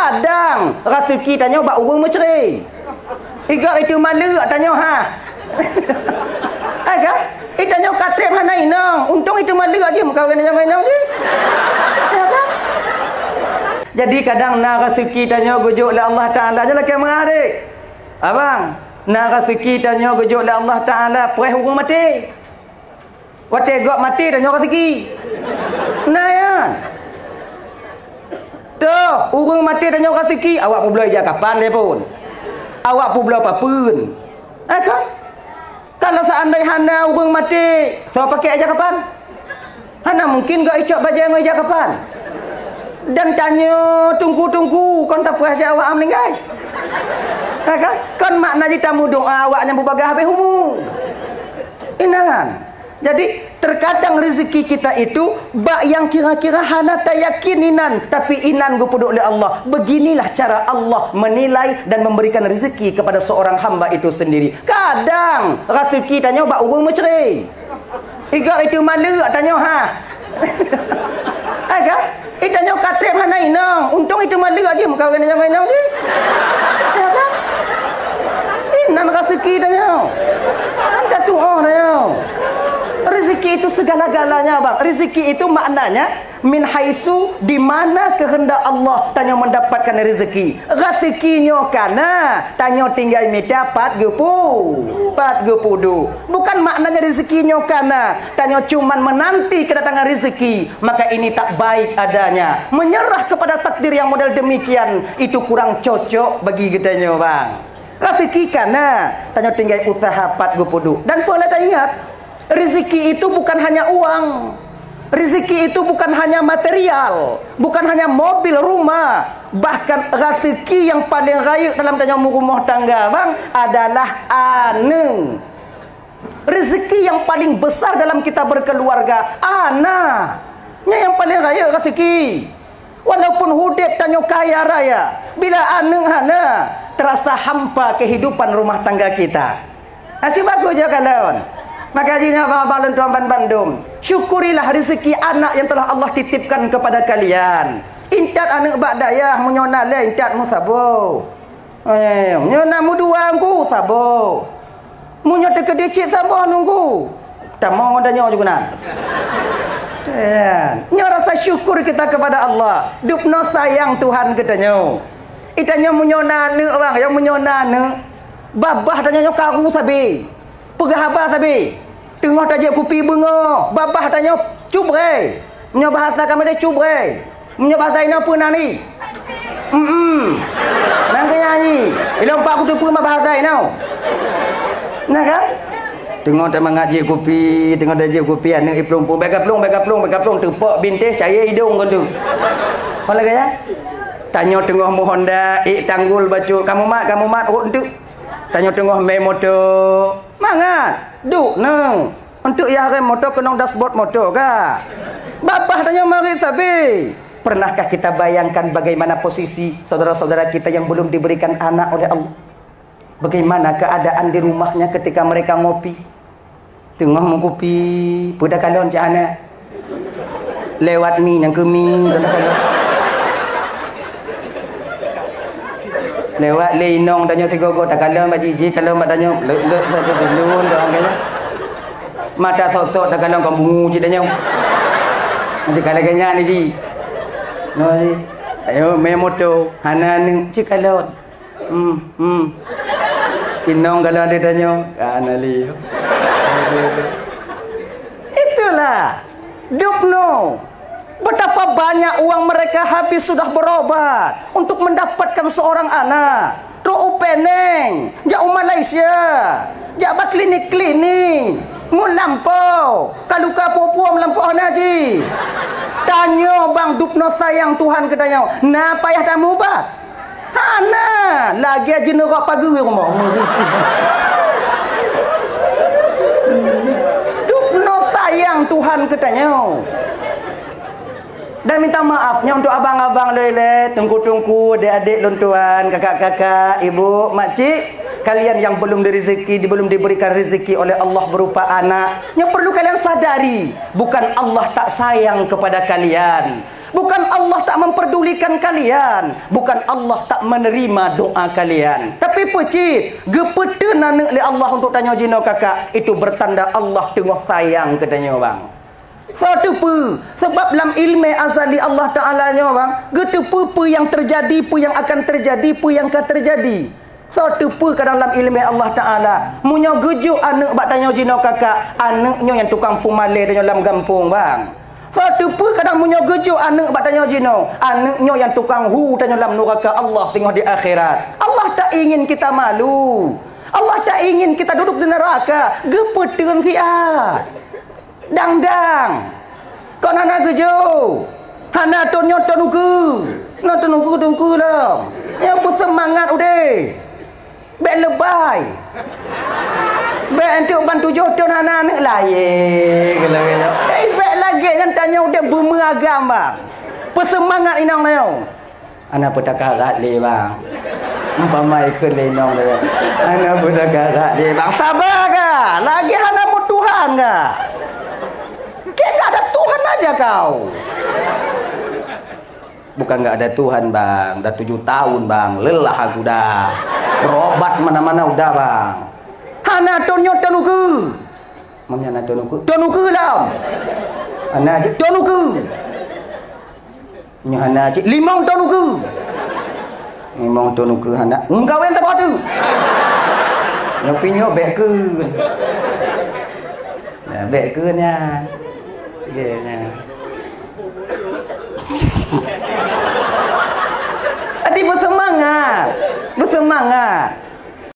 Kadang rezeki tanya bak urang menceri. Iga itu malu tanya ha. Aga, itanya katrep hana inang. Untung itu malu aja kau kena jangan inang je. Ya kan? Jadi kadang na rezeki tanya gujuk oleh Allah Taala je lah kemah adik. Abang, na rezeki tanya gujuk oleh Allah Taala perih urang mati. Wate gok mati tanya rezeki. Nah ya. Tuh, urang mati tanya rezeki, awak pun boleh jaga kapan dia pun. Awak pun boleh apa pun. Kan? Kalau seandainya hana urang mati, so pakai aja kapan? Hana mungkin gak icok baja yang aja kapan? Dan tanya tunggu kon tak puas awak meninggal. Kan? Kan makna kita tamu doa awak yang berbagai habis umur. Inan. Jadi terkadang rezeki kita itu bak yang kira-kira hana tak yakin inan, tapi inan gupuduk oleh Allah. Beginilah cara Allah menilai dan memberikan rezeki kepada seorang hamba itu sendiri. Kadang rezeki tanya bak urang menceri. Iga itu malu tanya ha. Aga, itanya katrep hana inang. Untung itu malu aja kau kena jangan inang je. Ya kan? Inan rezeki tanya. Anda doa tanya. Rezeki itu segala-galanya bang. Rezeki itu maknanya min haisu, di mana kehendak Allah tanya mendapatkan rezeki. Rezekinya kana tanya tinggal minta 40 bukan maknanya rezekinya kana tanya cuman menanti kedatangan rezeki. Maka ini tak baik adanya. Menyerah kepada takdir yang model demikian itu kurang cocok bagi kitanya bang. Rezeki kana tanya tinggal usaha 40. Dan boleh tak ingat, rezeki itu bukan hanya uang. Rezeki itu bukan hanya material, bukan hanya mobil, rumah. Bahkan rezeki yang paling raya dalam tanya rumah tangga bang adalah anak. Rezeki yang paling besar dalam kita berkeluarga anaknya yang paling raya rezeki. Walaupun hudip tanya kaya raya, bila anak hana terasa hampa kehidupan rumah tangga kita. Asyik bagus je kalon. Makanya abang-abang dan tuan Bandung, syukurilah rezeki anak yang telah Allah titipkan kepada kalian. Intat anak bak dayah menyona le intat mu sabo. Menyona mu dua angku sabo. Munyo tekedicit sabo nunggu. Tamong ondanya juga nan. Nya rasa syukur kita kepada Allah. Dupno sayang Tuhan katanya. Itanya menyona ne bang, yang menyona ne. Babah tanya karu sabi. Pegahaba sabi. Tengah tajak kopi bunga. Babah tanya cubre. Punya bahasa kami dia cubre. Punya bahasa ini apa nani? Nang nyanyi. Ilang pak aku tu pun bahasa ini. Nah kan? Tengah tak mengaji kopi, tengah tajak kopi anak iplung pun bega plung tepak bintih cahaya hidung kan tu. Apa lagi ya? Tanya tengah mu Honda, tanggul bacu. Kamu mat untuk tanya tengah main motor. Mangat duk nang untuk ya rem motor kena dashboard motor ka. Bapak tanya mari sabi. Pernahkah kita bayangkan bagaimana posisi saudara-saudara kita yang belum diberikan anak oleh Allah? Bagaimana keadaan di rumahnya ketika mereka ngopi? Tengah mau kopi, pada kalon cak anak. Lewat mi yang keming pada kalon. Lewat lenong tanya tiga go tak kalau mak jiji kalau mak tanya lek satu dulu dah kaya mata sok-sok tak kalau kamu ji tanya ji kalau kanya ni ji no ji ayo me moto hana ni ji kalau inong kalau dia tanya kanali itulah dupno. Betapa banyak uang mereka habis sudah berobat untuk mendapatkan seorang anak. Doa peneng, jak Malaysia, jak ba klinik-klinik, mu lampau. Kalau kapo-po melampau naji. Tanya bang dupno sayang Tuhan katanya. Nah payah tamu ba? Hana, lagi aja nerok pagi rumah. Dupno sayang Tuhan katanya. Dan minta maafnya untuk abang-abang lele, tungku-tungku, adik-adik, lontuan, kakak-kakak, ibu, makcik, kalian yang belum diberikan rezeki oleh Allah berupa anak. Yang perlu kalian sadari, bukan Allah tak sayang kepada kalian. Bukan Allah tak memperdulikan kalian, bukan Allah tak menerima doa kalian. Tapi pecit gepeta nanek le Allah untuk tanya jino kakak, itu bertanda Allah tengah sayang katanya bang. Satu pu sebab dalam ilmu azali Allah Taala nya bang, getu pu yang terjadi, pu yang akan terjadi, pu yang akan terjadi. Satu pu ke dalam ilmu Allah Taala. Munyo gejuk anak bak tanya jino kakak, anaknya yang tukang pumale dalam kampung bang. Satu pu kadang munyo gejuk anak bak tanya jino, anaknya yang tukang tanya dalam neraka Allah tengok di akhirat. Allah tak ingin kita malu. Allah tak ingin kita duduk di neraka. Gepeteun kiat. Dang-dang. Kau nana gejo. Hana ton nyoton uku. Nyoton uku dah. Yang bersemangat udah. Bek lebay. Bek untuk bantu jodoh anak-anak lain. Kalau. Bek lagi yang tanya udah bumeragam bang. Bersemangat inang nyo. Anak petakarat le bang. Umpamai ke lenong le. Anak petakarat le bang. Sabar ke? Lagi hana mu Tuhan ke? Nggak ada Tuhan aja kau. Bukan nggak ada Tuhan bang, udah 7 tahun bang, lelah aku dah. Berobat mana-mana udah bang. Hana tonyo tonuku. Mamnya na tonuku. Tonuku lah. Hana aja tonuku. Nya hana aja 5 tonuku. 5 tonuku hana. Engkau yang tak tu. Yang pinyo bek ke. Nah, bek ke nya. Adik bersemangat.